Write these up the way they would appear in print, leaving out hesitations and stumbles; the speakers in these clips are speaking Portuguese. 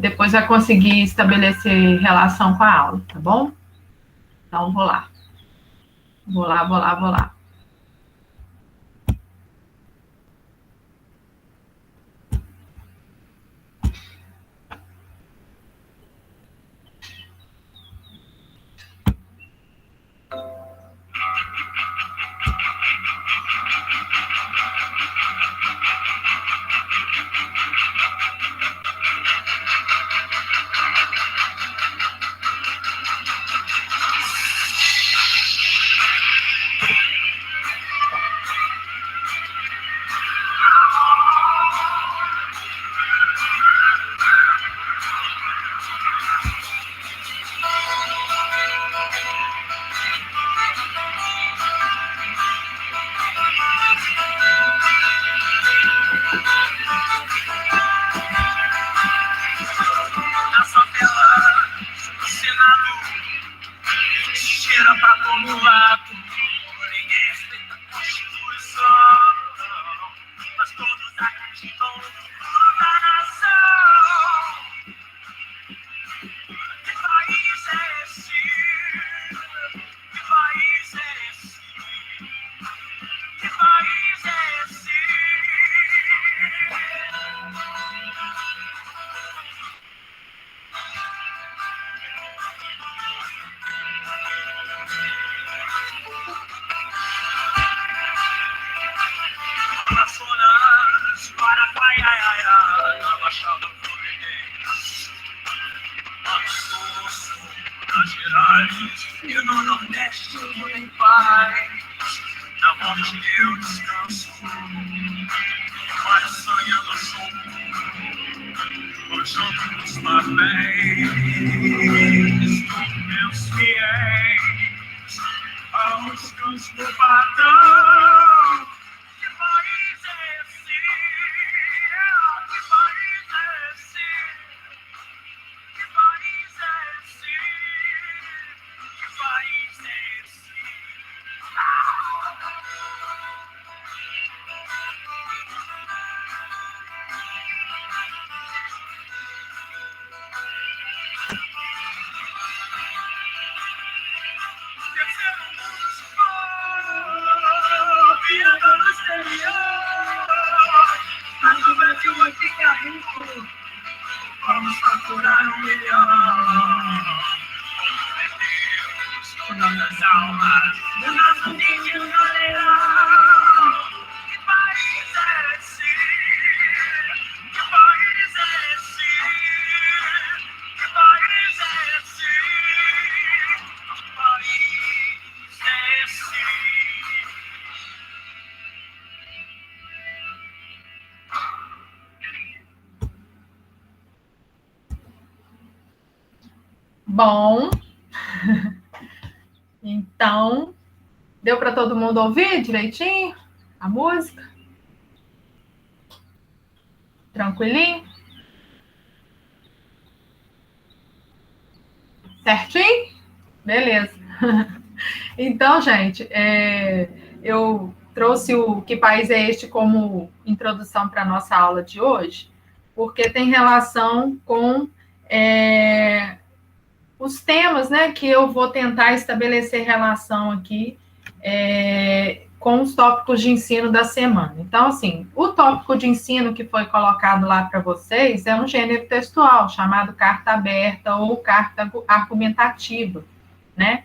depois vai conseguir estabelecer relação com a aula, tá bom? Então, vou lá. Vou lá. E no Nordeste tudo em paz, na morte eu descanso, vai sonhando junto, junto dos papéis dos meus fiéis, aos cães do patrão. Que país é esse? Que país é esse? Que país é esse? Que país é esse? Terceiro mundo vindo no exterior, mas o Brasil vai ficar rico. Vamos faturar 1 milhão. O nome das almas do nosso índio galeão. Que país é esse? Que país é esse? Que país é esse? Que país é esse? Bom, então, deu para todo mundo ouvir direitinho a música? Tranquilinho? Certinho? Beleza. Então, gente, eu trouxe o Que País é Este como introdução para a nossa aula de hoje, porque tem relação com os temas, né, que eu vou tentar estabelecer relação aqui com os tópicos de ensino da semana. Então, assim, o tópico de ensino que foi colocado lá para vocês é um gênero textual, chamado carta aberta ou carta argumentativa, né?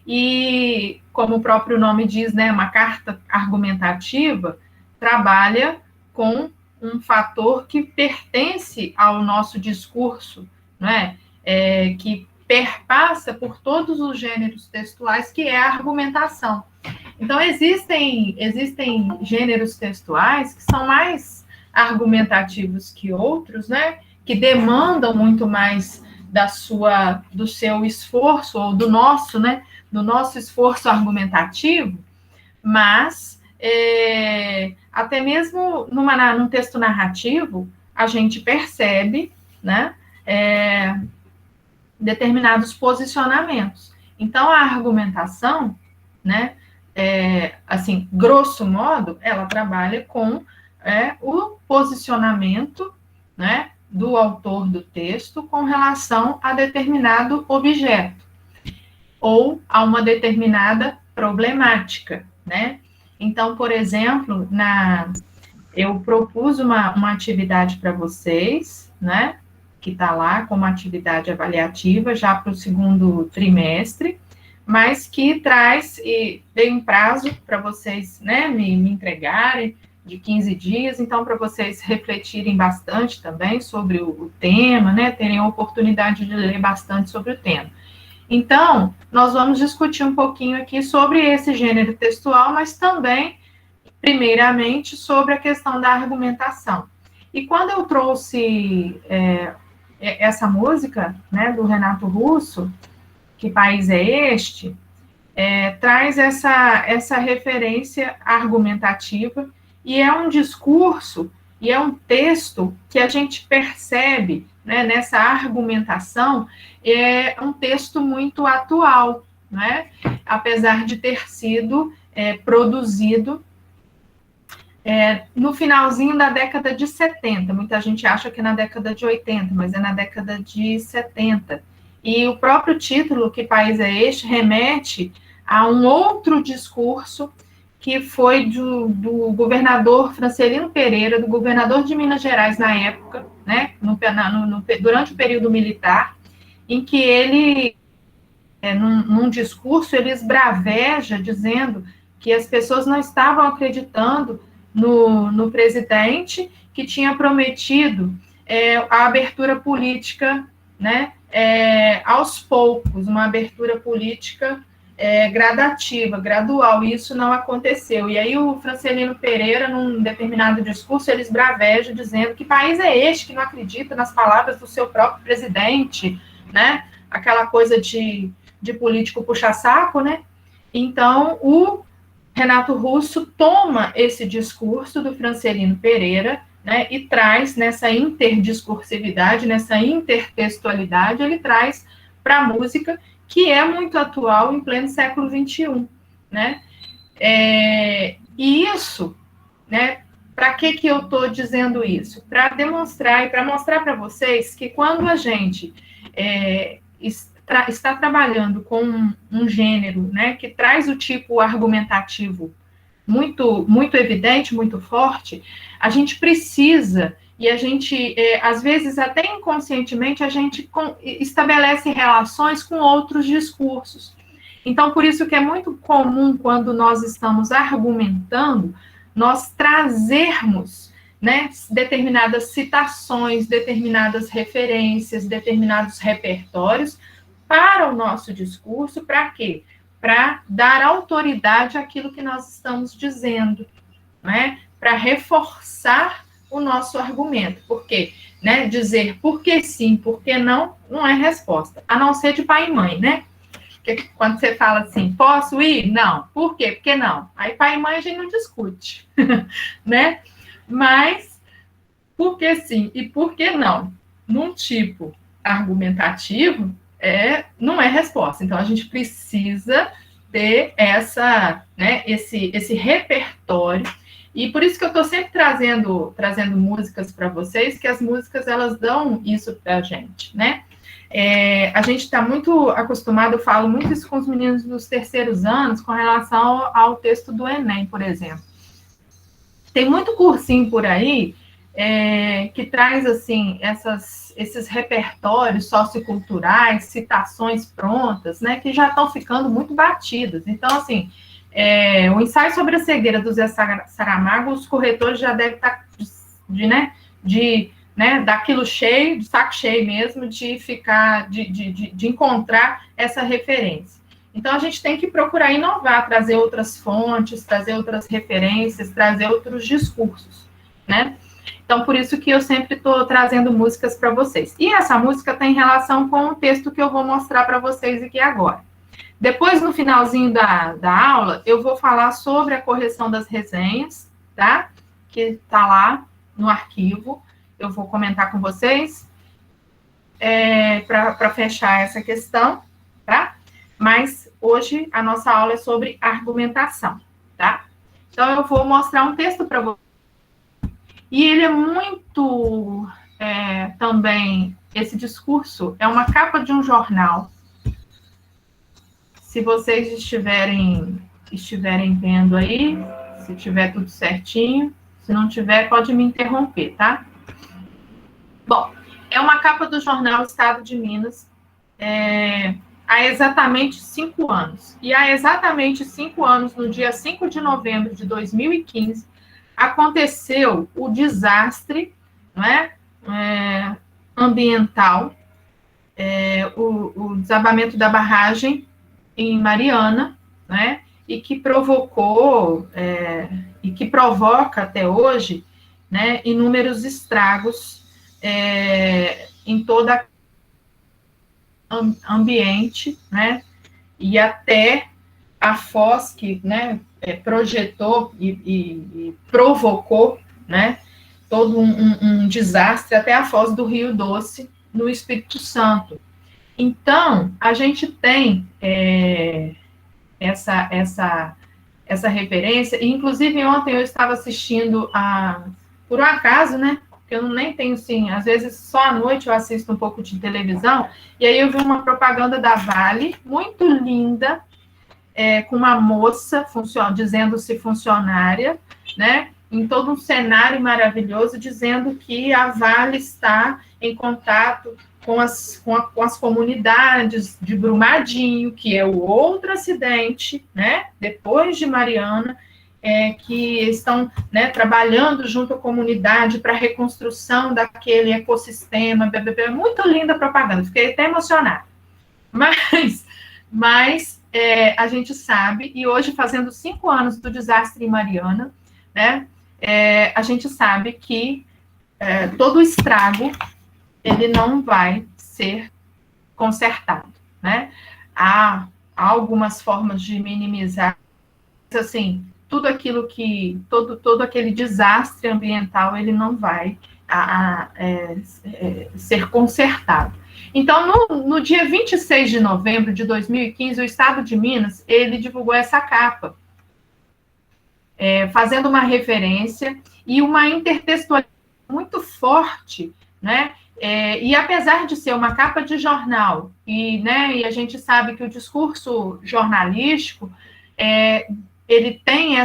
E, como o próprio nome diz, né, uma carta argumentativa trabalha com um fator que pertence ao nosso discurso, né? Que perpassa por todos os gêneros textuais, que é a argumentação. Então, existem gêneros textuais que são mais argumentativos que outros, né? Que demandam muito mais do seu esforço, ou do nosso, né? Do nosso esforço argumentativo, mas até mesmo num texto narrativo, a gente percebe, né? Determinados posicionamentos. Então, a argumentação, né? Assim, grosso modo, ela trabalha com o posicionamento, né, do autor do texto com relação a determinado objeto ou a uma determinada problemática, né? Então, por exemplo, eu propus uma atividade para vocês, né? Que está lá como atividade avaliativa já para o segundo trimestre, mas que traz, e dei um prazo para vocês, né, me entregarem, de 15 dias, então, para vocês refletirem bastante também sobre o tema, né, terem a oportunidade de ler bastante sobre o tema. Então, nós vamos discutir um pouquinho aqui sobre esse gênero textual, mas também, primeiramente, sobre a questão da argumentação. E quando eu trouxe essa música, né, do Renato Russo, Que País é Este?, traz essa referência argumentativa, e é um discurso, e é um texto que a gente percebe, né, nessa argumentação, é um texto muito atual, né, apesar de ter sido produzido no finalzinho da década de 70, muita gente acha que é na década de 80, mas é na década de 70, e o próprio título, Que País é Este?, remete a um outro discurso que foi do governador Francelino Pereira, do governador de Minas Gerais na época, né, durante o período militar, em que ele, num discurso, ele esbraveja dizendo que as pessoas não estavam acreditando no presidente, que tinha prometido a abertura política, né, aos poucos, uma abertura política gradativa, gradual, e isso não aconteceu. E aí o Francelino Pereira, num determinado discurso, ele esbraveja dizendo: que país é este que não acredita nas palavras do seu próprio presidente, né? Aquela coisa de político puxa-saco, né? Então, o Renato Russo toma esse discurso do Francelino Pereira, né, e traz nessa interdiscursividade, nessa intertextualidade, ele traz para a música, que é muito atual em pleno século XXI, né? E isso, né? Para que eu estou dizendo isso? Para demonstrar e para mostrar para vocês que quando a gente está trabalhando com um gênero, né, que traz o tipo argumentativo muito, muito evidente, muito forte, a gente precisa, e a gente, às vezes, até inconscientemente, a gente estabelece relações com outros discursos. Então, por isso que é muito comum, quando nós estamos argumentando, nós trazermos, né, determinadas citações, determinadas referências, determinados repertórios para o nosso discurso. Para quê? Para dar autoridade àquilo que nós estamos dizendo, né? Para reforçar o nosso argumento. Por quê? Né? Dizer por que sim, por que não, não é resposta. A não ser de pai e mãe, né? Porque quando você fala assim, posso ir? Não. Por quê? Por que não? Aí pai e mãe a gente não discute, né? Mas por que sim e por que não? Num tipo argumentativo, não é resposta. Então, a gente precisa ter esse repertório, e por isso que eu estou sempre trazendo músicas para vocês, que as músicas, elas dão isso para a gente, né? A gente está muito acostumado, eu falo muito isso com os meninos dos terceiros anos, com relação ao texto do Enem, por exemplo. Tem muito cursinho por aí que traz, assim, esses repertórios socioculturais, citações prontas, né, que já estão ficando muito batidas. Então, assim, o ensaio sobre a cegueira do Zé Saramago, os corretores já devem estar daquilo cheio, de saco cheio mesmo, de encontrar essa referência. Então, a gente tem que procurar inovar, trazer outras fontes, trazer outras referências, trazer outros discursos, né? Então, por isso que eu sempre estou trazendo músicas para vocês. E essa música tem relação com o texto que eu vou mostrar para vocês aqui agora. Depois, no finalzinho da aula, eu vou falar sobre a correção das resenhas, tá? Que está lá no arquivo. Eu vou comentar com vocês para fechar essa questão, tá? Mas hoje a nossa aula é sobre argumentação, tá? Então, eu vou mostrar um texto para vocês. E ele é muito também, esse discurso é uma capa de um jornal. Se vocês estiverem vendo aí, se tiver tudo certinho, se não tiver, pode me interromper, tá? Bom, é uma capa do jornal Estado de Minas, há exatamente 5 anos. E há exatamente 5 anos, no dia 5 de novembro de 2015, aconteceu o desastre, não é? Ambiental, o desabamento da barragem em Mariana, né? E que provocou, e que provoca até hoje, né, inúmeros estragos em toda ambiente, né? E até a foz que, né, projetou e provocou, né, todo um desastre, até a foz do Rio Doce, no Espírito Santo. Então, a gente tem essa referência, e inclusive ontem eu estava assistindo por um acaso, né, porque eu nem tenho, assim, às vezes só à noite eu assisto um pouco de televisão, e aí eu vi uma propaganda da Vale, muito linda, com uma moça dizendo-se funcionária, né, em todo um cenário maravilhoso, dizendo que a Vale está em contato com as comunidades de Brumadinho, que é o outro acidente, né, depois de Mariana, que estão, né, trabalhando junto à comunidade para a reconstrução daquele ecossistema, muito linda a propaganda, fiquei até emocionada. Mas a gente sabe, e hoje fazendo 5 anos do desastre em Mariana, né, a gente sabe que todo o estrago ele não vai ser consertado, né? Há algumas formas de minimizar, assim, tudo aquilo que, todo aquele desastre ambiental, ele não vai ser consertado. Então, no dia 26 de novembro de 2015, o Estado de Minas, ele divulgou essa capa, fazendo uma referência e uma intertextualização muito forte, né? E apesar de ser uma capa de jornal, e a gente sabe que o discurso jornalístico, ele tem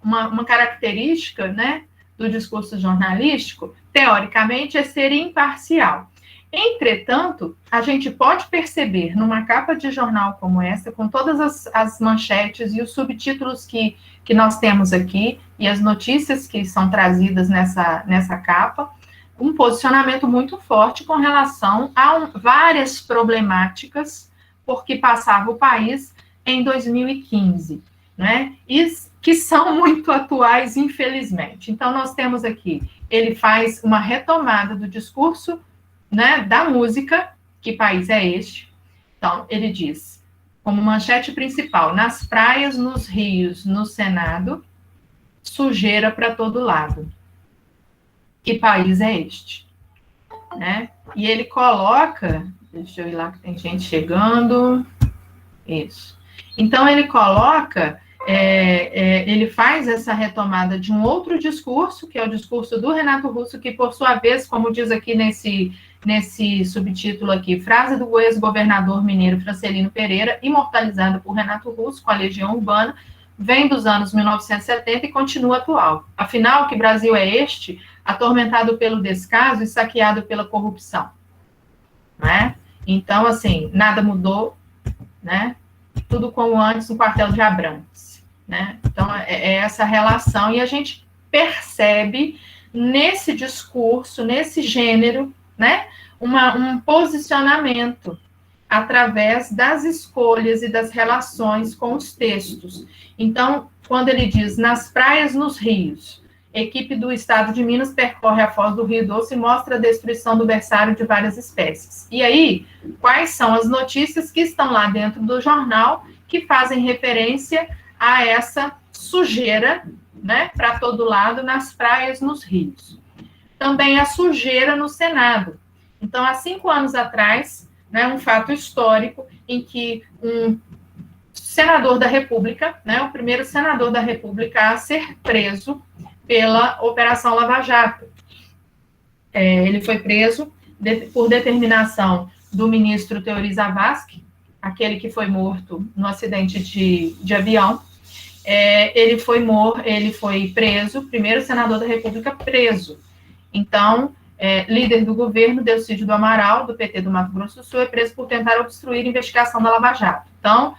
uma característica, né, do discurso jornalístico, teoricamente, é ser imparcial. Entretanto, a gente pode perceber numa capa de jornal como essa, com todas as manchetes e os subtítulos que nós temos aqui, e as notícias que são trazidas nessa capa, um posicionamento muito forte com relação a várias problemáticas por que passava o país em 2015, né? E que são muito atuais, infelizmente. Então, nós temos aqui, ele faz uma retomada do discurso, né, da música, Que País é Este? Então, ele diz, como manchete principal, nas praias, nos rios, no Senado, sujeira para todo lado. Que país é este? Né? E ele coloca, deixa eu ir lá que tem gente chegando, isso. Então, ele coloca, ele faz essa retomada de um outro discurso, que é o discurso do Renato Russo, que, por sua vez, como diz aqui nesse subtítulo aqui, frase do ex-governador mineiro Francelino Pereira, imortalizada por Renato Russo com a Legião Urbana, vem dos anos 1970 e continua atual. Afinal, que Brasil é este, atormentado pelo descaso e saqueado pela corrupção? Né? Então, assim, nada mudou, né? Tudo como antes no quartel de Abrantes, né? Então, é essa relação, e a gente percebe nesse discurso, nesse gênero, né, um posicionamento através das escolhas e das relações com os textos. Então, quando ele diz, nas praias, nos rios, equipe do Estado de Minas percorre a foz do Rio Doce e mostra a destruição do berçário de várias espécies. E aí, quais são as notícias que estão lá dentro do jornal que fazem referência a essa sujeira, né, para todo lado, nas praias, nos rios? Também a sujeira no Senado. Então, há 5 anos atrás, né, um fato histórico em que um senador da República, né, o primeiro senador da República a ser preso pela Operação Lava Jato, Ele foi preso por determinação do ministro Teori Zavascki, aquele que foi morto no acidente de avião. Ele foi preso, primeiro senador da República preso. Então, líder do governo, Delcídio do Amaral, do PT do Mato Grosso do Sul, é preso por tentar obstruir a investigação da Lava Jato. Então,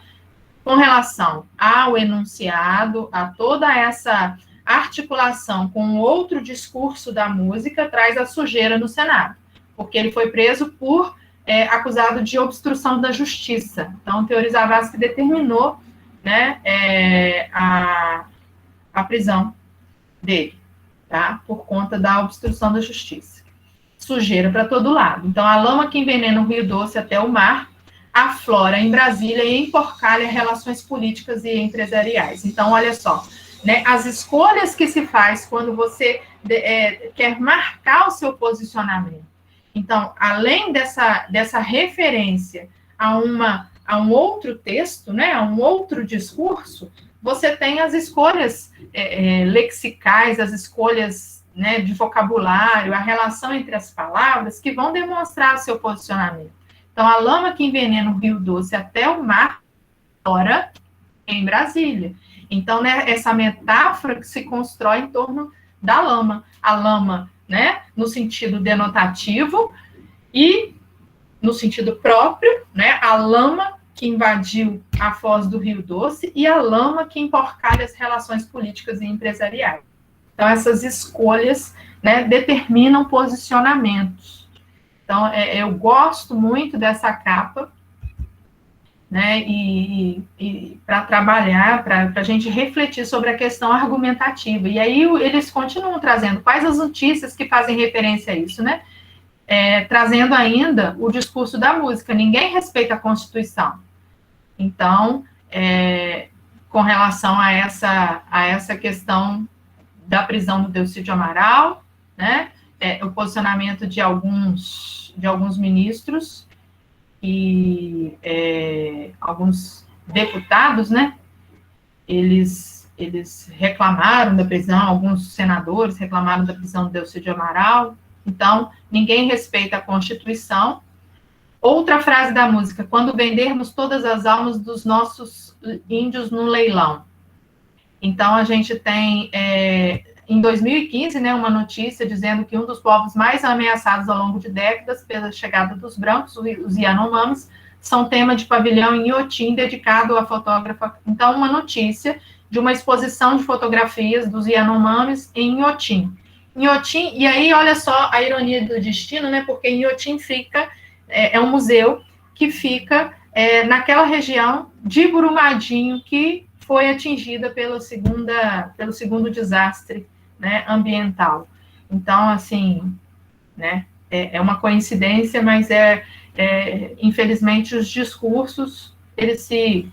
com relação ao enunciado, a toda essa articulação com outro discurso da música, traz a sujeira no Senado, porque ele foi preso por acusado de obstrução da justiça. Então, Teori Zavascki determinou, né, a prisão dele, tá? Por conta da obstrução da justiça. Sujeira para todo lado. Então, a lama que envenena o Rio Doce até o mar, aflora em Brasília e emporcalha relações políticas e empresariais. Então, olha só, né, as escolhas que se faz quando você quer marcar o seu posicionamento. Então, além dessa referência a um outro texto, né, a um outro discurso, você tem as escolhas lexicais, as escolhas, né, de vocabulário, a relação entre as palavras, que vão demonstrar o seu posicionamento. Então, a lama que envenena o Rio Doce até o mar, fora em Brasília. Então, né, essa metáfora que se constrói em torno da lama. A lama, né, no sentido denotativo e no sentido próprio, né, a lama que invadiu a foz do Rio Doce e a lama que emporcalha as relações políticas e empresariais. Então, essas escolhas, né, determinam posicionamentos. Então, eu gosto muito dessa capa, né, e para trabalhar, para a gente refletir sobre a questão argumentativa. E aí eles continuam trazendo quais as notícias que fazem referência a isso, né? Trazendo ainda o discurso da música. Ninguém respeita a Constituição. Então, com relação a essa questão da prisão do Delcídio Amaral, né? O posicionamento de alguns ministros e alguns deputados, né? Eles reclamaram da prisão, alguns senadores reclamaram da prisão do Delcídio Amaral. Então, ninguém respeita a Constituição. Outra frase da música: quando vendermos todas as almas dos nossos índios no leilão. Então, a gente tem, em 2015, né, uma notícia dizendo que um dos povos mais ameaçados ao longo de décadas pela chegada dos brancos, os Yanomamis, são tema de pavilhão em Inhotim, dedicado à fotógrafa. Então, uma notícia de uma exposição de fotografias dos Yanomamis em Inhotim. Inhotim, e aí, olha só a ironia do destino, né, porque Inhotim fica, é um museu que fica naquela região de Brumadinho, que foi atingida pelo segundo desastre, né, ambiental. Então, assim, né, é uma coincidência, mas infelizmente os discursos, eles se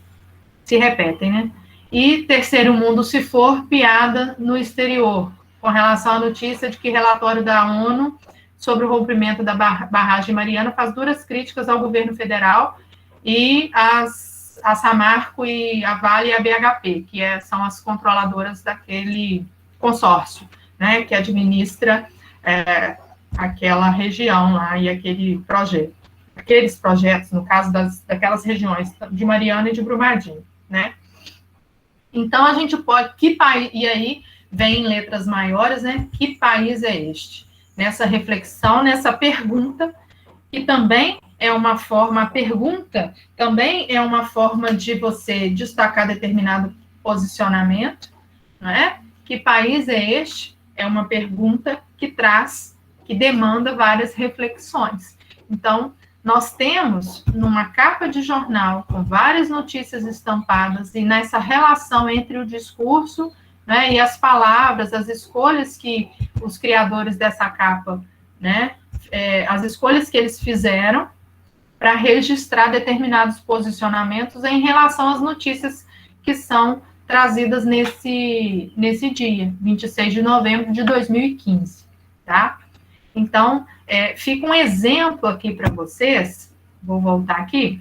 repetem, né? E terceiro mundo, se for, piada no exterior, com relação à notícia de que relatório da ONU sobre o rompimento da barragem Mariana faz duras críticas ao governo federal e a Samarco e a Vale e a BHP, que são as controladoras daquele consórcio, né, que administra aquela região lá e aqueles projetos, no caso daquelas regiões de Mariana e de Brumadinho, né. Então, a gente pode, e aí vem em letras maiores, né, que país é este? Nessa reflexão, nessa pergunta, que também a pergunta também é uma forma de você destacar determinado posicionamento, não é? Que país é este? É uma pergunta que demanda várias reflexões. Então, nós temos numa capa de jornal, com várias notícias estampadas, e nessa relação entre o discurso, né, e as palavras, as escolhas que os criadores dessa capa, né, as escolhas que eles fizeram para registrar determinados posicionamentos em relação às notícias que são trazidas nesse dia, 26 de novembro de 2015, tá? Então, fica um exemplo aqui para vocês, vou voltar aqui,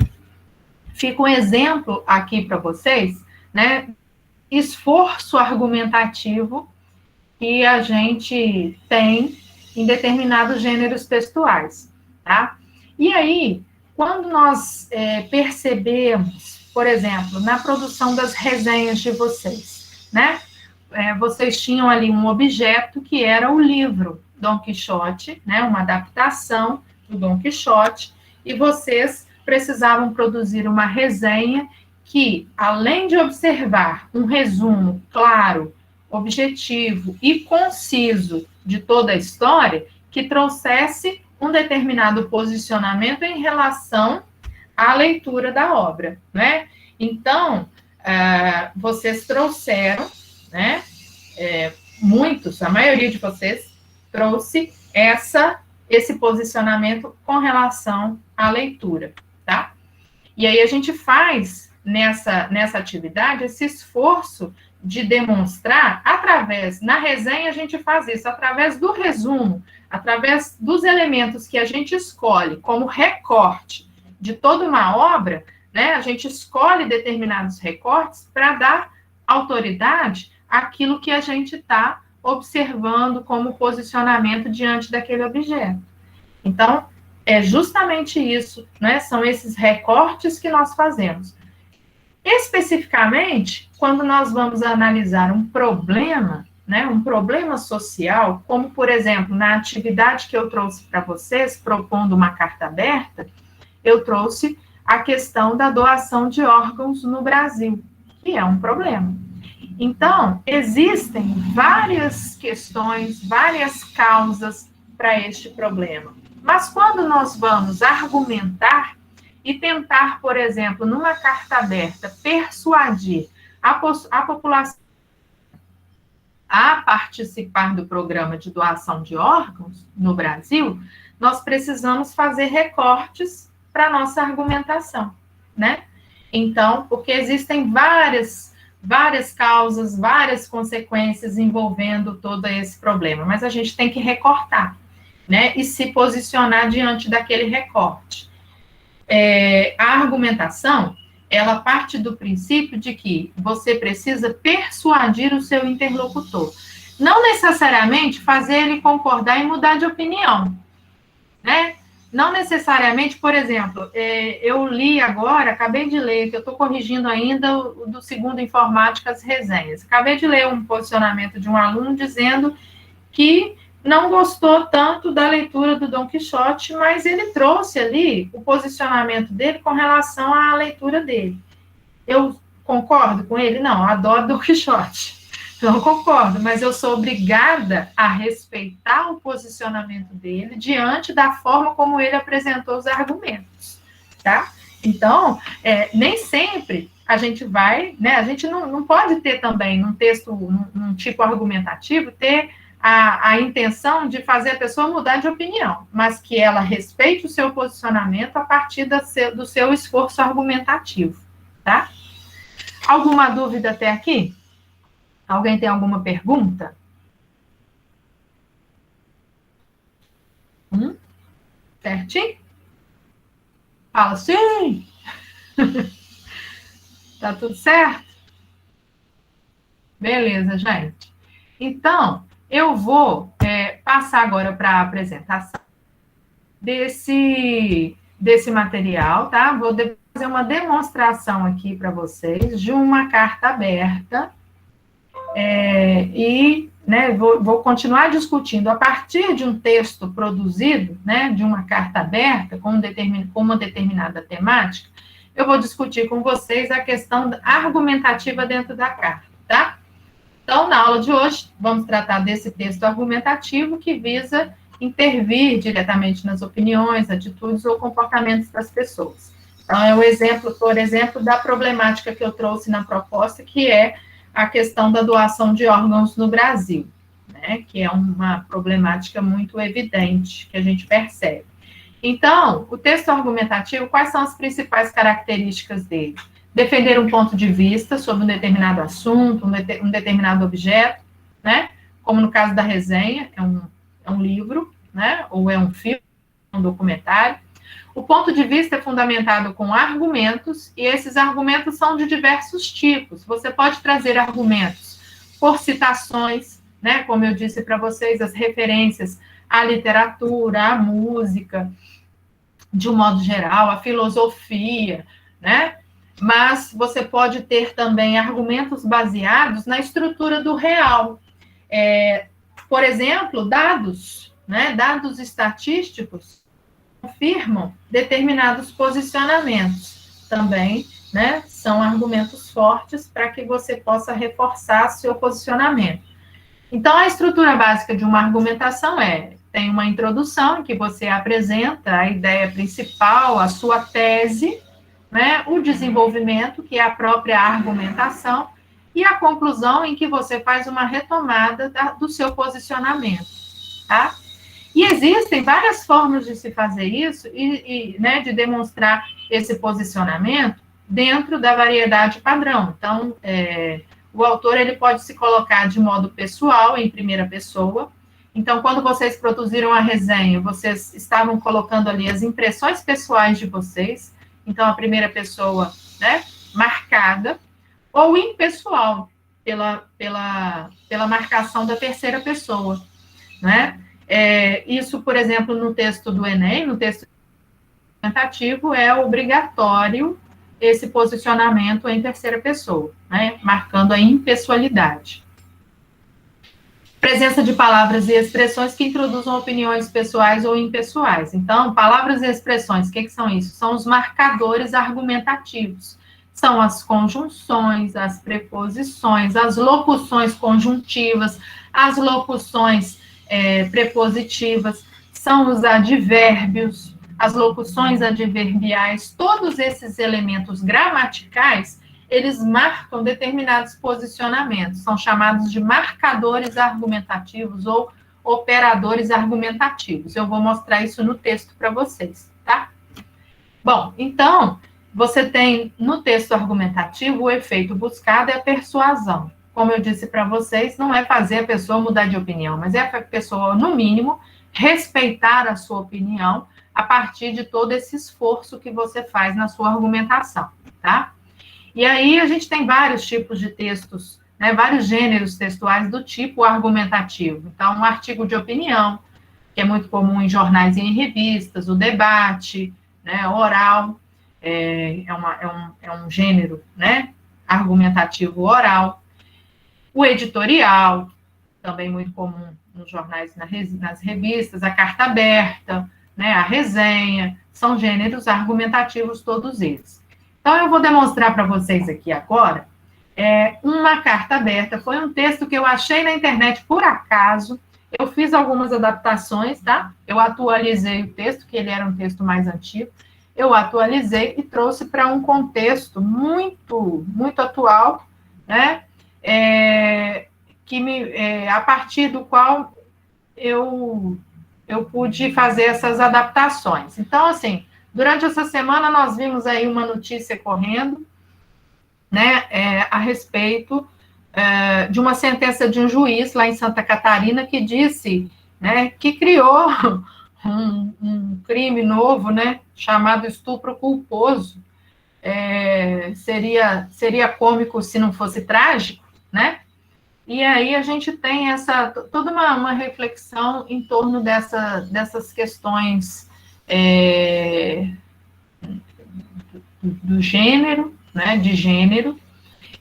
fica um exemplo aqui para vocês, né, esforço argumentativo que a gente tem em determinados gêneros textuais, tá? E aí, quando nós percebemos, por exemplo, na produção das resenhas de vocês, né? Vocês tinham ali um objeto que era o livro Dom Quixote, né? Uma adaptação do Dom Quixote, e vocês precisavam produzir uma resenha que, além de observar um resumo claro, objetivo e conciso de toda a história, que trouxesse um determinado posicionamento em relação à leitura da obra, né? Então, vocês trouxeram, né? Muitos, a maioria de vocês trouxe esse posicionamento com relação à leitura, tá? E aí a gente faz nessa atividade esse esforço de demonstrar na resenha a gente faz isso, através do resumo, através dos elementos que a gente escolhe como recorte de toda uma obra, né? A gente escolhe determinados recortes para dar autoridade àquilo que a gente está observando como posicionamento diante daquele objeto. Então, é justamente isso, né? São esses recortes que nós fazemos. Especificamente, quando nós vamos analisar um problema, né, um problema social, como, por exemplo, na atividade que eu trouxe para vocês, propondo uma carta aberta, eu trouxe a questão da doação de órgãos no Brasil, que é um problema. Então, existem várias questões, várias causas para este problema. Mas quando nós vamos argumentar e tentar, por exemplo, numa carta aberta, persuadir a população a participar do programa de doação de órgãos no Brasil, nós precisamos fazer recortes para a nossa argumentação, né? Então, porque existem várias causas, várias consequências envolvendo todo esse problema, mas a gente tem que recortar, né? E se posicionar diante daquele recorte. A argumentação, ela parte do princípio de que você precisa persuadir o seu interlocutor. Não necessariamente fazer ele concordar e mudar de opinião, né? Não necessariamente, por exemplo, eu li agora, acabei de ler, que eu estou corrigindo ainda do segundo Informática as resenhas. Acabei de ler um posicionamento de um aluno dizendo que não gostou tanto da leitura do Dom Quixote, mas ele trouxe ali o posicionamento dele com relação à leitura dele. Eu concordo com ele? Não, adoro Dom Quixote. Não concordo, mas eu sou obrigada a respeitar o posicionamento dele diante da forma como ele apresentou os argumentos, tá? Então, nem sempre a gente vai, né? A gente não pode ter também, num texto, num tipo argumentativo, ter a intenção de fazer a pessoa mudar de opinião, mas que ela respeite o seu posicionamento a partir do seu esforço argumentativo, tá? Alguma dúvida até aqui? Alguém tem alguma pergunta? Certinho? Fala sim! Tá tudo certo? Beleza, gente. Então, eu vou passar agora para a apresentação desse material, tá? Vou fazer uma demonstração aqui para vocês de uma carta aberta né, vou continuar discutindo a partir de um texto produzido, né, de uma carta aberta com uma determinada temática. Eu vou discutir com vocês a questão argumentativa dentro da carta, tá? Então, na aula de hoje, vamos tratar desse texto argumentativo que visa intervir diretamente nas opiniões, atitudes ou comportamentos das pessoas. Então, é o exemplo, por exemplo, da problemática que eu trouxe na proposta, que é a questão da doação de órgãos no Brasil, né? Que é uma problemática muito evidente que a gente percebe. Então, o texto argumentativo, quais são as principais características dele? Defender um ponto de vista sobre um determinado assunto, um determinado objeto, né? Como no caso da resenha, é um livro, né? Ou é um filme, um documentário. O ponto de vista é fundamentado com argumentos, e esses argumentos são de diversos tipos. Você pode trazer argumentos por citações, né? Como eu disse para vocês, as referências a literatura, a música, de um modo geral, a filosofia, né? Mas você pode ter também argumentos baseados na estrutura do real. Por exemplo, dados, né? Dados estatísticos confirmam determinados posicionamentos. Também, né? São argumentos fortes para que você possa reforçar seu posicionamento. Então, a estrutura básica de uma argumentação tem uma introdução em que você apresenta a ideia principal, a sua tese, né, o desenvolvimento, que é a própria argumentação, e a conclusão em que você faz uma retomada do seu posicionamento, tá? E existem várias formas de se fazer isso né, de demonstrar esse posicionamento dentro da variedade padrão. Então, o autor ele pode se colocar de modo pessoal, em primeira pessoa. Então, quando vocês produziram a resenha, vocês estavam colocando ali as impressões pessoais de vocês. Então, a primeira pessoa, né, marcada, ou impessoal, pela marcação da terceira pessoa, né? Isso, por exemplo, no texto do Enem, no texto argumentativo, é obrigatório esse posicionamento em terceira pessoa, né? Marcando a impessoalidade. Presença de palavras e expressões que introduzam opiniões pessoais ou impessoais. Então, palavras e expressões, o que são isso? São os marcadores argumentativos. São as conjunções, as preposições, as locuções conjuntivas, as locuções prepositivas, são os advérbios, as locuções adverbiais, todos esses elementos gramaticais, eles marcam determinados posicionamentos, são chamados de marcadores argumentativos ou operadores argumentativos. Eu vou mostrar isso no texto para vocês, tá? Bom, então, você tem no texto argumentativo o efeito buscado é a persuasão. Como eu disse para vocês, não é fazer a pessoa mudar de opinião, mas é a pessoa, no mínimo, respeitar a sua opinião a partir de todo esse esforço que você faz na sua argumentação, tá? E aí a gente tem vários tipos de textos, né, vários gêneros textuais do tipo argumentativo. Então, um artigo de opinião, que é muito comum em jornais e em revistas, o debate, né, oral, é um gênero, né, argumentativo oral. O editorial, também muito comum nos jornais e nas revistas, a carta aberta, né, a resenha, são gêneros argumentativos todos eles. Então, eu vou demonstrar para vocês aqui agora uma carta aberta. Foi um texto que eu achei na internet por acaso. Eu fiz algumas adaptações, tá? Eu atualizei o texto, que ele era um texto mais antigo. Eu atualizei e trouxe para um contexto muito, muito atual, né? A partir do qual eu pude fazer essas adaptações. Então, assim, durante essa semana nós vimos aí uma notícia correndo, né, a respeito de uma sentença de um juiz lá em Santa Catarina que disse, né, que criou um crime novo, né, chamado estupro culposo. Seria cômico se não fosse trágico, né? E aí a gente tem toda uma reflexão em torno dessas questões do gênero, né, de gênero,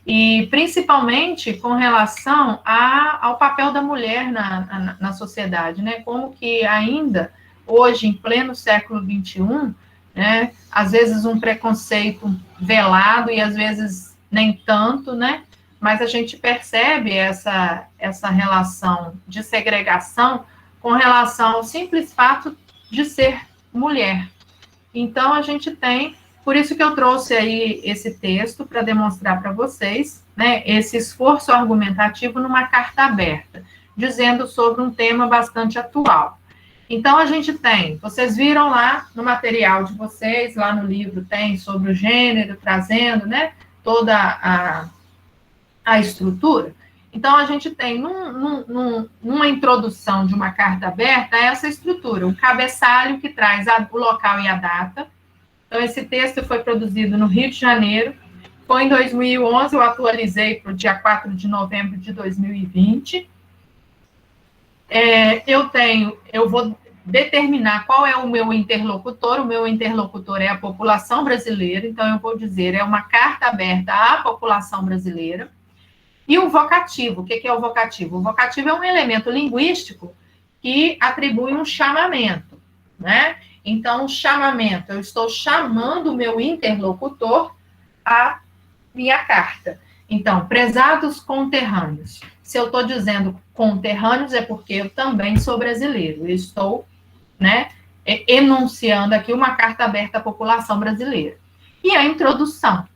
e principalmente com relação ao papel da mulher na sociedade, né? Como que ainda, hoje, em pleno século XXI, né, às vezes um preconceito velado e às vezes nem tanto, né? Mas a gente percebe essa relação de segregação com relação ao simples fato de ser mulher. Então, a gente tem, por isso que eu trouxe aí esse texto para demonstrar para vocês, né, esse esforço argumentativo numa carta aberta, dizendo sobre um tema bastante atual. Então, a gente tem, vocês viram lá no material de vocês, lá no livro tem sobre o gênero, trazendo, né, toda a estrutura. Então, a gente tem, numa introdução de uma carta aberta, essa estrutura, o cabeçalho que traz o local e a data. Então, esse texto foi produzido no Rio de Janeiro, foi em 2011, eu atualizei para o dia 4 de novembro de 2020. eu vou determinar qual é o meu interlocutor é a população brasileira, então eu vou dizer, é uma carta aberta à população brasileira. E o vocativo, o que é o vocativo? O vocativo é um elemento linguístico que atribui um chamamento, né? Então, o chamamento, eu estou chamando o meu interlocutor à minha carta. Então, prezados conterrâneos. Se eu estou dizendo conterrâneos, é porque eu também sou brasileiro. Eu estou, né, enunciando aqui uma carta aberta à população brasileira. E a introdução.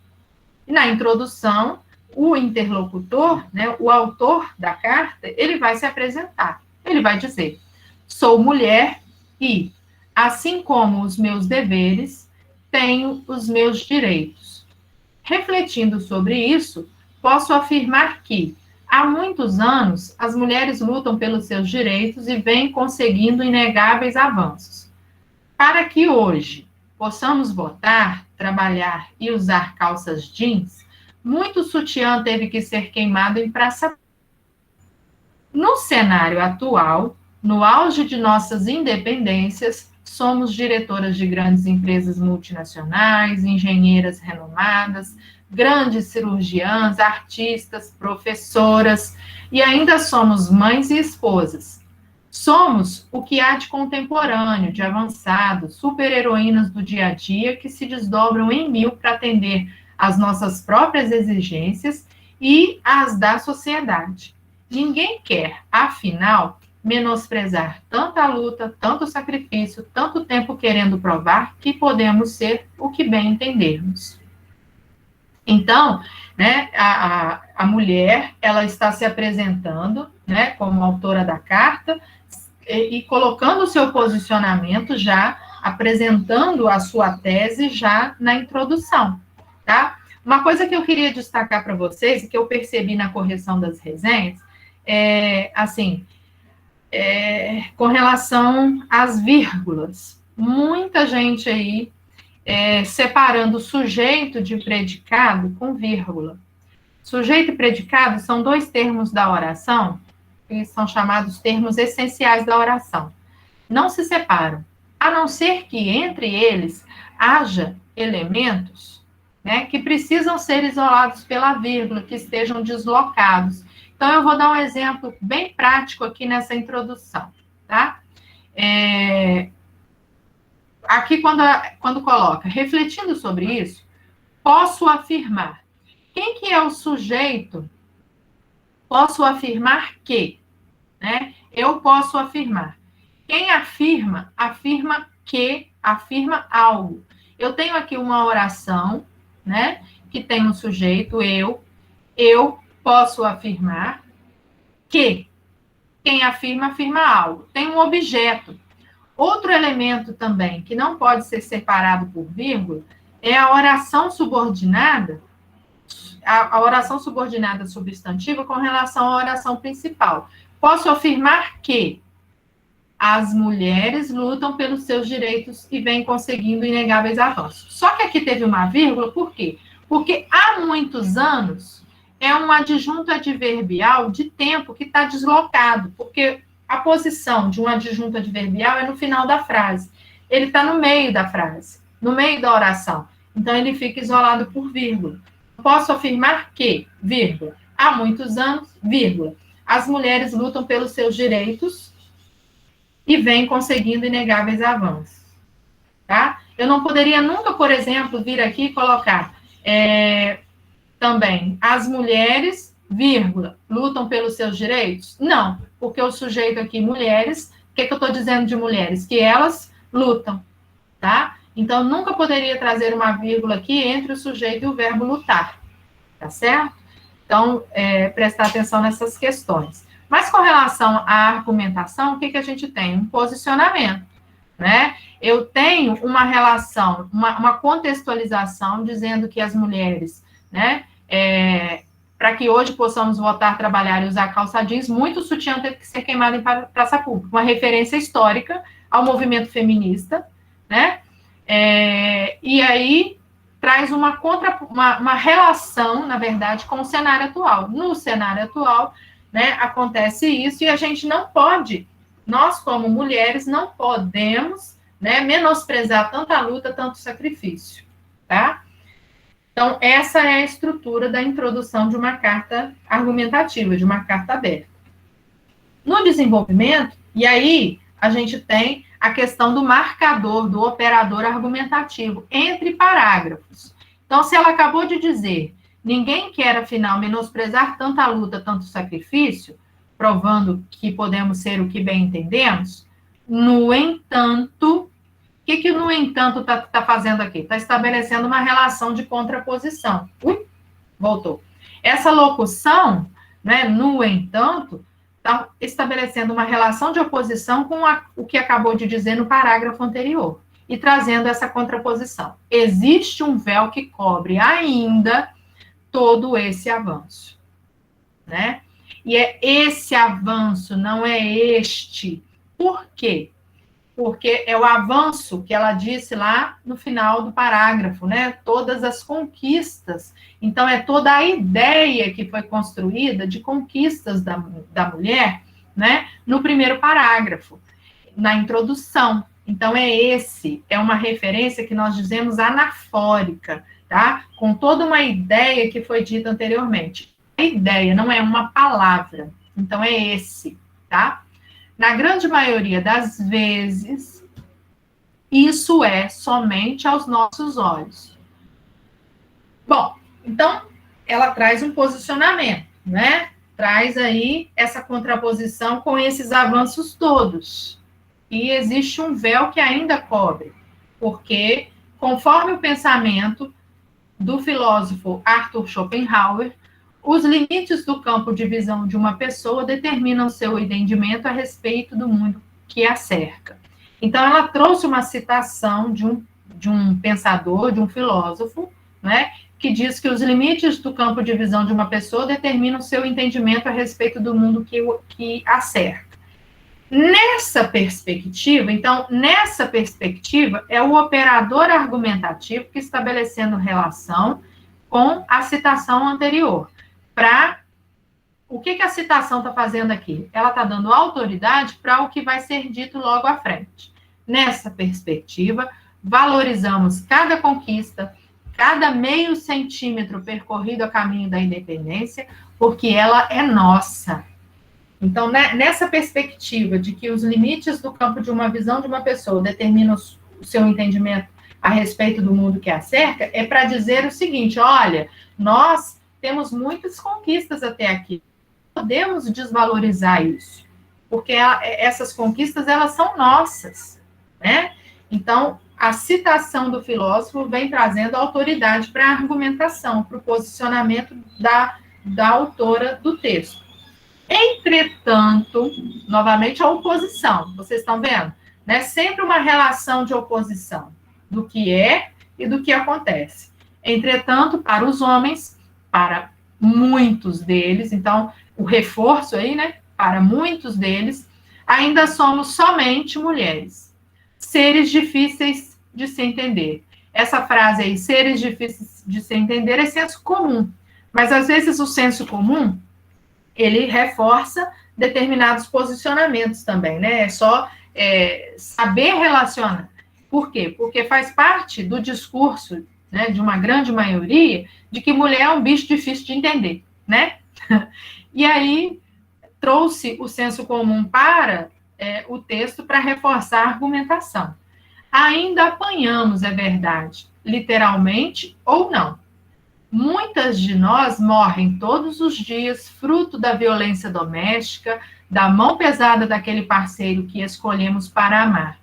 E na introdução, o interlocutor, né, o autor da carta, ele vai se apresentar. Ele vai dizer, sou mulher e, assim como os meus deveres, tenho os meus direitos. Refletindo sobre isso, posso afirmar que, há muitos anos, as mulheres lutam pelos seus direitos e vêm conseguindo inegáveis avanços. Para que hoje possamos votar, trabalhar e usar calças jeans, muito sutiã teve que ser queimado em praça. No cenário atual, no auge de nossas independências, somos diretoras de grandes empresas multinacionais, engenheiras renomadas, grandes cirurgiãs, artistas, professoras, e ainda somos mães e esposas. Somos o que há de contemporâneo, de avançado, super-heroínas do dia a dia que se desdobram em mil para atender às nossas próprias exigências e às da sociedade. Ninguém quer, afinal, menosprezar tanta luta, tanto sacrifício, tanto tempo querendo provar que podemos ser o que bem entendermos. Então, né, a mulher, ela está se apresentando, né, como autora da carta e colocando o seu posicionamento já, apresentando a sua tese já na introdução, tá? Uma coisa que eu queria destacar para vocês, e que eu percebi na correção das resenhas, com relação às vírgulas. Muita gente aí separando sujeito de predicado com vírgula. Sujeito e predicado são dois termos da oração, que são chamados termos essenciais da oração. Não se separam, a não ser que entre eles haja elementos, né, que precisam ser isolados pela vírgula, que estejam deslocados. Então, eu vou dar um exemplo bem prático aqui nessa introdução, tá? Aqui, quando coloca, refletindo sobre isso, posso afirmar. Quem que é o sujeito? Posso afirmar que, né? Eu posso afirmar. Quem afirma, afirma que, afirma algo. Eu tenho aqui uma oração, né? Que tem um sujeito, eu posso afirmar que. Quem afirma, afirma algo. Tem um objeto. Outro elemento também, que não pode ser separado por vírgula, é a oração subordinada, a oração subordinada substantiva com relação à oração principal. Posso afirmar que as mulheres lutam pelos seus direitos e vêm conseguindo inegáveis avanços. Só que aqui teve uma vírgula, por quê? Porque há muitos anos é um adjunto adverbial de tempo que está deslocado, porque a posição de um adjunto adverbial é no final da frase. Ele está no meio da frase, no meio da oração. Então, ele fica isolado por vírgula. Posso afirmar que, vírgula, há muitos anos, vírgula, as mulheres lutam pelos seus direitos e vêm conseguindo inegáveis avanços. Tá? Eu não poderia nunca, por exemplo, vir aqui e colocar também as mulheres, vírgula, lutam pelos seus direitos? Não, porque o sujeito aqui, mulheres, o que eu estou dizendo de mulheres? Que elas lutam, tá? Então, nunca poderia trazer uma vírgula aqui entre o sujeito e o verbo lutar, tá certo? Então, prestar atenção nessas questões. Mas com relação à argumentação, o que a gente tem? Um posicionamento, né? Eu tenho uma relação, uma contextualização dizendo que as mulheres, né, para que hoje possamos votar, trabalhar e usar calça jeans, muito sutiã teve que ser queimado em praça pública. Uma referência histórica ao movimento feminista, né? E aí traz uma relação, na verdade, com o cenário atual. No cenário atual, né, acontece isso, e a gente não pode, nós como mulheres, não podemos, né, menosprezar tanta luta, tanto sacrifício, tá? Então, essa é a estrutura da introdução de uma carta argumentativa, de uma carta aberta. No desenvolvimento, e aí a gente tem a questão do marcador, do operador argumentativo, entre parágrafos. Então, se ela acabou de dizer, ninguém quer, afinal, menosprezar tanta luta, tanto sacrifício, provando que podemos ser o que bem entendemos, no entanto, o que no entanto está fazendo aqui? Está estabelecendo uma relação de contraposição. Voltou. Essa locução, né, no entanto, está estabelecendo uma relação de oposição com o que acabou de dizer no parágrafo anterior, e trazendo essa contraposição. Existe um véu que cobre ainda todo esse avanço, né? E é esse avanço, não é este. Por quê? Porque é o avanço que ela disse lá no final do parágrafo, né? Todas as conquistas. Então, é toda a ideia que foi construída de conquistas da mulher, né? No primeiro parágrafo, na introdução. Então, é uma referência que nós dizemos anafórica, tá? Com toda uma ideia que foi dita anteriormente. A ideia não é uma palavra. Então, é esse, tá? Na grande maioria das vezes, isso é somente aos nossos olhos. Bom, então, ela traz um posicionamento, né? Traz aí essa contraposição com esses avanços todos. E existe um véu que ainda cobre, porque, conforme o pensamento do filósofo Arthur Schopenhauer, os limites do campo de visão de uma pessoa determinam seu entendimento a respeito do mundo que a cerca. Então, ela trouxe uma citação de um pensador, de um filósofo, né, que diz que os limites do campo de visão de uma pessoa determinam seu entendimento a respeito do mundo que a cerca. Nessa perspectiva, é o operador argumentativo que estabelecendo relação com a citação anterior. O que a citação está fazendo aqui? Ela está dando autoridade para o que vai ser dito logo à frente. Nessa perspectiva, valorizamos cada conquista, cada meio centímetro percorrido a caminho da independência, porque ela é nossa. Então, nessa perspectiva de que os limites do campo de uma visão de uma pessoa determinam o seu entendimento a respeito do mundo que a cerca, é para dizer o seguinte, olha, nós temos muitas conquistas até aqui. Podemos desvalorizar isso, porque essas conquistas, elas são nossas, né? Então, a citação do filósofo vem trazendo autoridade para a argumentação, para o posicionamento da autora do texto. Entretanto, novamente, a oposição, vocês estão vendo? Né? Sempre uma relação de oposição do que é e do que acontece. Entretanto, para os homens, para muitos deles, então, o reforço aí, né? Para muitos deles, ainda somos somente mulheres. Seres difíceis de se entender. Essa frase aí, seres difíceis de se entender, é senso comum. Mas, às vezes, o senso comum, ele reforça determinados posicionamentos também, né? É só saber relacionar. Por quê? Porque faz parte do discurso, né, de uma grande maioria, de que mulher é um bicho difícil de entender, né? E aí, trouxe o senso comum para o texto para reforçar a argumentação. Ainda apanhamos, é verdade, literalmente ou não. Muitas de nós morrem todos os dias, fruto da violência doméstica, da mão pesada daquele parceiro que escolhemos para amar.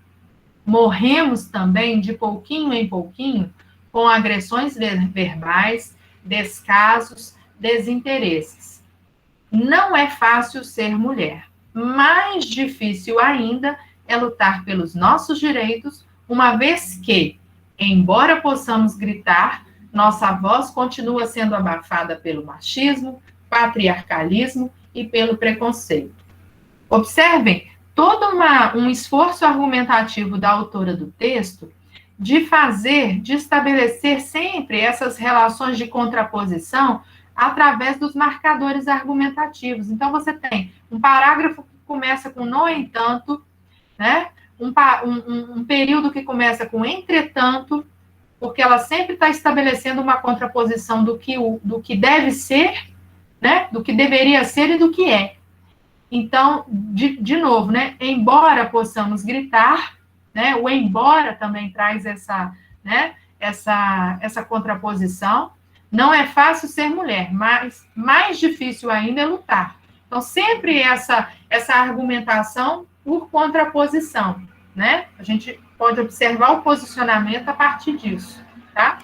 Morremos também, de pouquinho em pouquinho, com agressões verbais, descasos, desinteresses. Não é fácil ser mulher. Mais difícil ainda é lutar pelos nossos direitos, uma vez que, embora possamos gritar, nossa voz continua sendo abafada pelo machismo, patriarcalismo e pelo preconceito. Observem todo um esforço argumentativo da autora do texto de estabelecer sempre essas relações de contraposição através dos marcadores argumentativos. Então, você tem um parágrafo que começa com no entanto, né? Um período que começa com entretanto, porque ela sempre está estabelecendo uma contraposição do que deve ser, né? Do que deveria ser e do que é. Então, de novo, né? Embora possamos gritar, né? O embora também traz essa, né? Essa contraposição. Não é fácil ser mulher, mas mais difícil ainda é lutar. Então, sempre essa argumentação por contraposição, né? A gente pode observar o posicionamento a partir disso, tá?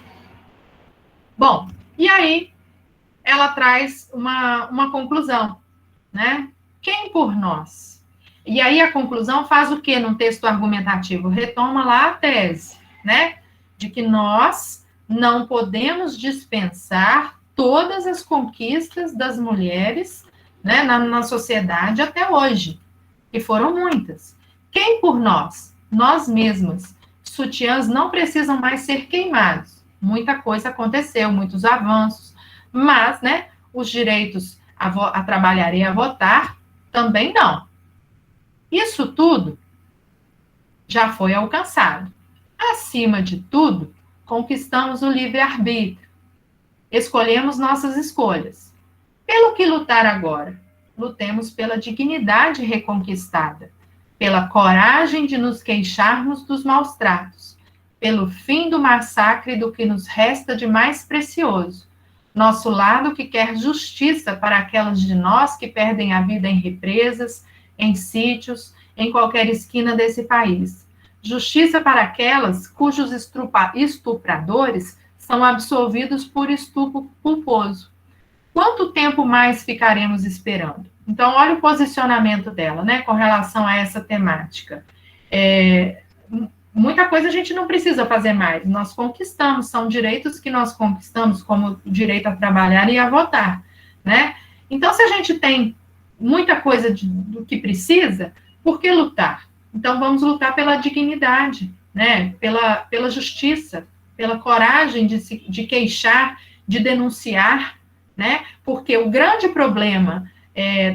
Bom, e aí ela traz uma conclusão, né? Quem por nós? E aí a conclusão faz o quê num texto argumentativo? Retoma lá a tese, né? De que nós não podemos dispensar todas as conquistas das mulheres, né, na sociedade até hoje, e foram muitas. Quem por nós? Nós mesmas. Sutiãs não precisam mais ser queimados. Muita coisa aconteceu, muitos avanços, mas, né, os direitos a trabalhar e a votar também não. Isso tudo já foi alcançado. Acima de tudo, conquistamos o livre-arbítrio. Escolhemos nossas escolhas. Pelo que lutar agora? Lutemos pela dignidade reconquistada, pela coragem de nos queixarmos dos maus tratos, pelo fim do massacre do que nos resta de mais precioso, nosso lado que quer justiça para aquelas de nós que perdem a vida em represas, em sítios, em qualquer esquina desse país. Justiça para aquelas cujos estupradores são absolvidos por estupro culposo. Quanto tempo mais ficaremos esperando? Então, olha o posicionamento dela, né, com relação a essa temática. Muita coisa a gente não precisa fazer mais, nós conquistamos, são direitos que nós conquistamos, como o direito a trabalhar e a votar, né? Então, se a gente tem muita coisa do que precisa, por que lutar? Então, vamos lutar pela dignidade, né? Pela justiça, pela coragem de queixar, de denunciar, né? Porque o grande problema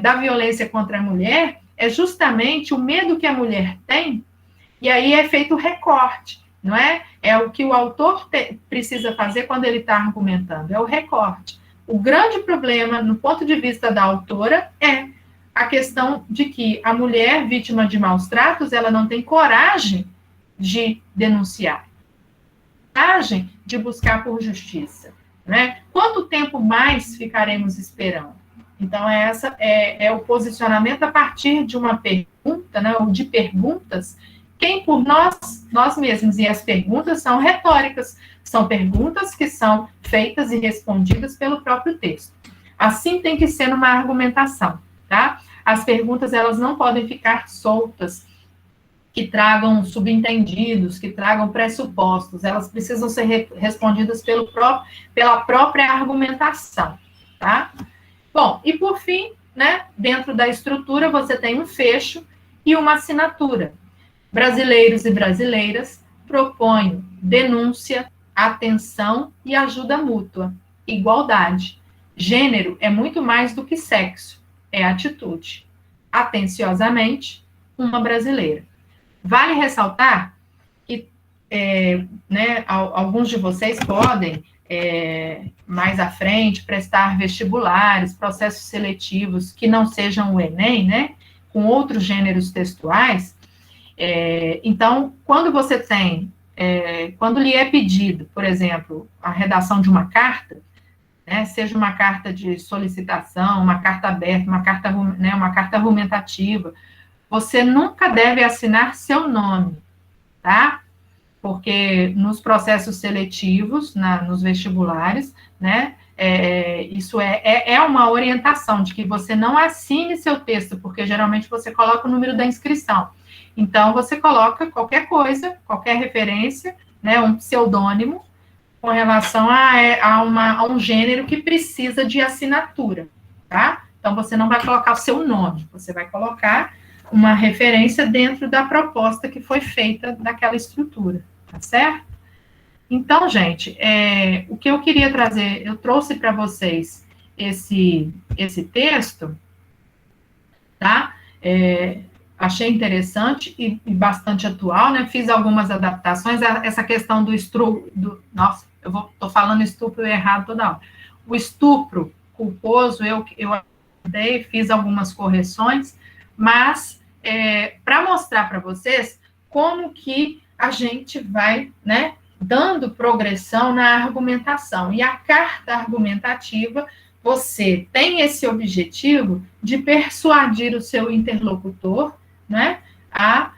da violência contra a mulher é justamente o medo que a mulher tem, e aí é feito o recorte, não é? É o que o autor precisa fazer quando ele está argumentando, é o recorte. O grande problema, no ponto de vista da autora, é a questão de que a mulher vítima de maus tratos, ela não tem coragem de denunciar, coragem de buscar por justiça, né? Quanto tempo mais ficaremos esperando? Então, essa é o posicionamento a partir de uma pergunta, né, ou de perguntas. Quem por nós? Nós mesmos. E as perguntas são retóricas, são perguntas que são feitas e respondidas pelo próprio texto. Assim tem que ser numa argumentação, tá? As perguntas, elas não podem ficar soltas, que tragam subentendidos, que tragam pressupostos, elas precisam ser respondidas pela própria argumentação, tá? Bom, e por fim, né, dentro da estrutura, você tem um fecho e uma assinatura. Brasileiros e brasileiras, proponho denúncia, atenção e ajuda mútua, igualdade. Gênero é muito mais do que sexo, é atitude. Atenciosamente, uma brasileira. Vale ressaltar que né, alguns de vocês podem, mais à frente, prestar vestibulares, processos seletivos que não sejam o Enem, né, com outros gêneros textuais. Então, quando você tem, quando lhe é pedido, por exemplo, a redação de uma carta, né, seja uma carta de solicitação, uma carta aberta, uma carta argumentativa, você nunca deve assinar seu nome, tá? Porque nos processos seletivos, nos vestibulares, né, isso é uma orientação de que você não assine seu texto, porque geralmente você coloca o número da inscrição. Então, você coloca qualquer coisa, qualquer referência, né, um pseudônimo, com relação a um gênero que precisa de assinatura, tá? Então, você não vai colocar o seu nome, você vai colocar uma referência dentro da proposta que foi feita daquela estrutura, tá certo? Então, gente, o que eu queria trazer, eu trouxe para vocês esse texto, tá? Achei interessante e bastante atual, né? Fiz algumas adaptações, essa questão do estupro, nossa, tô falando estupro errado toda hora. O estupro culposo, eu fiz algumas correções, mas para mostrar para vocês como que a gente vai, né, dando progressão na argumentação. E a carta argumentativa, você tem esse objetivo de persuadir o seu interlocutor, né, a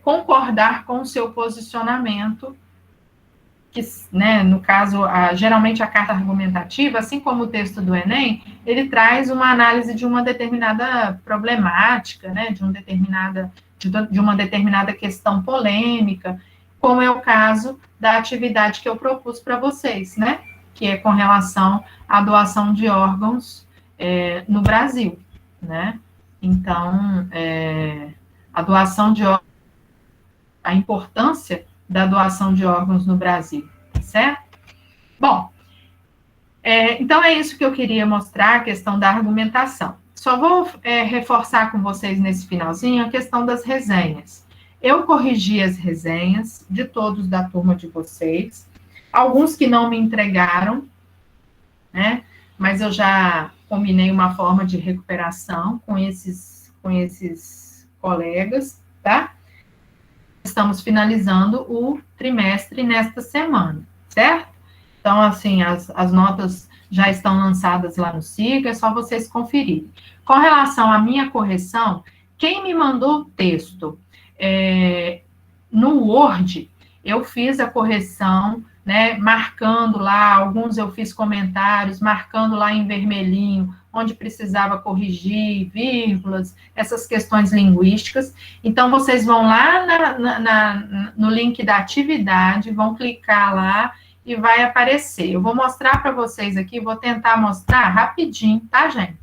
concordar com o seu posicionamento, que, né, no caso, geralmente a carta argumentativa, assim como o texto do Enem, ele traz uma análise de uma determinada problemática, né, de uma determinada questão polêmica, como é o caso da atividade que eu propus para vocês, né, que é com relação à doação de órgãos no Brasil, né. Então, a doação de órgãos, a importância da doação de órgãos no Brasil, certo? Bom, então é isso que eu queria mostrar, a questão da argumentação. Só vou reforçar com vocês nesse finalzinho a questão das resenhas. Eu corrigi as resenhas de todos da turma de vocês, alguns que não me entregaram, né? Mas eu já combinei uma forma de recuperação com esses colegas, tá? Estamos finalizando o trimestre nesta semana, certo? Então, assim, as notas já estão lançadas lá no SIGA, é só vocês conferirem. Com relação à minha correção, quem me mandou o texto no Word, eu fiz a correção, né, marcando lá, alguns eu fiz comentários, marcando lá em vermelhinho, onde precisava corrigir, vírgulas, essas questões linguísticas. Então, vocês vão lá no link da atividade, vão clicar lá e vai aparecer. Eu vou mostrar para vocês aqui, vou tentar mostrar rapidinho, tá, gente?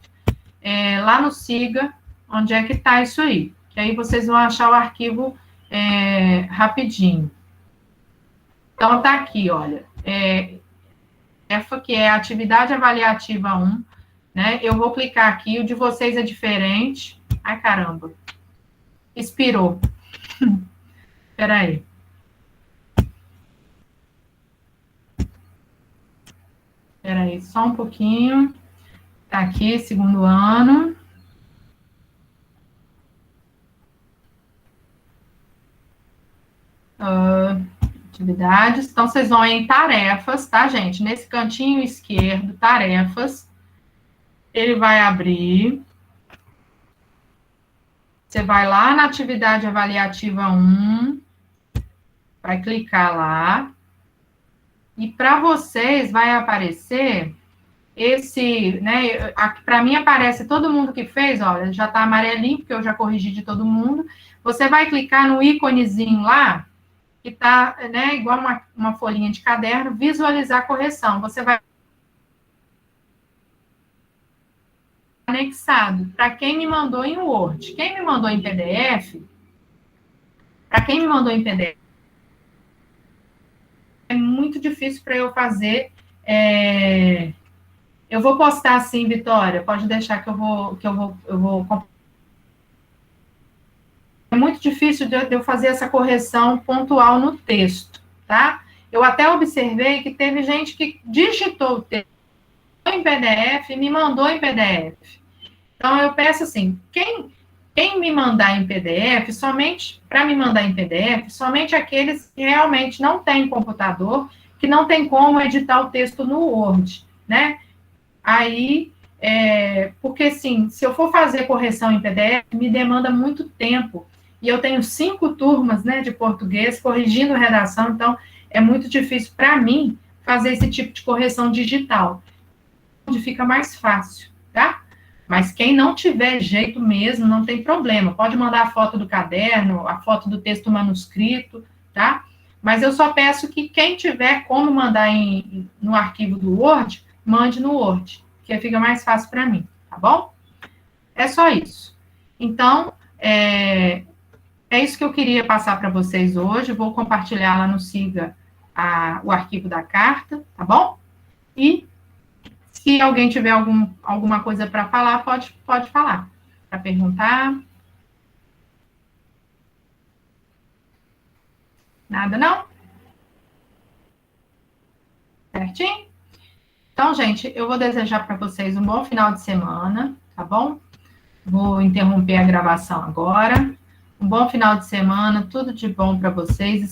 Lá no SIGA, onde é que está isso aí? Que aí vocês vão achar o arquivo rapidinho. Então, tá aqui, olha. Essa que é a atividade avaliativa 1, né? Eu vou clicar aqui, o de vocês é diferente. Ai, caramba. Expirou. Espera aí. Espera aí, só um pouquinho. Tá aqui, segundo ano. Atividades. Então, vocês vão em tarefas, tá, gente? Nesse cantinho esquerdo, tarefas. Ele vai abrir. Você vai lá na atividade avaliativa 1, vai clicar lá, e para vocês vai aparecer esse, né, para mim aparece todo mundo que fez, olha, já está amarelinho, porque eu já corrigi de todo mundo. Você vai clicar no íconezinho lá, que está, né, igual uma folhinha de caderno, visualizar a correção. Você vai anexado para quem me mandou em Word. Quem me mandou em PDF, para quem me mandou em PDF, é muito difícil para eu fazer. Eu vou postar sim, Vitória, pode deixar que eu vou. É muito difícil de eu fazer essa correção pontual no texto, tá? Eu até observei que teve gente que digitou o texto em PDF e me mandou em PDF. Então, eu peço assim, quem me mandar em PDF, para me mandar em PDF, somente aqueles que realmente não têm computador, que não tem como editar o texto no Word, né? Aí, porque assim, se eu for fazer correção em PDF, me demanda muito tempo, e eu tenho 5 turmas, né, de português, corrigindo redação, então, é muito difícil para mim fazer esse tipo de correção digital, onde fica mais fácil, tá? Mas quem não tiver jeito mesmo, não tem problema. Pode mandar a foto do caderno, a foto do texto manuscrito, tá? Mas eu só peço que quem tiver como mandar no arquivo do Word, mande no Word, que fica mais fácil para mim, tá bom? É só isso. Então, é isso que eu queria passar para vocês hoje. Vou compartilhar lá no SIGA o arquivo da carta, tá bom? E Se alguém tiver alguma coisa para falar, pode falar, para perguntar. Nada, não? Certinho? Então, gente, eu vou desejar para vocês um bom final de semana, tá bom? Vou interromper a gravação agora. Um bom final de semana, tudo de bom para vocês.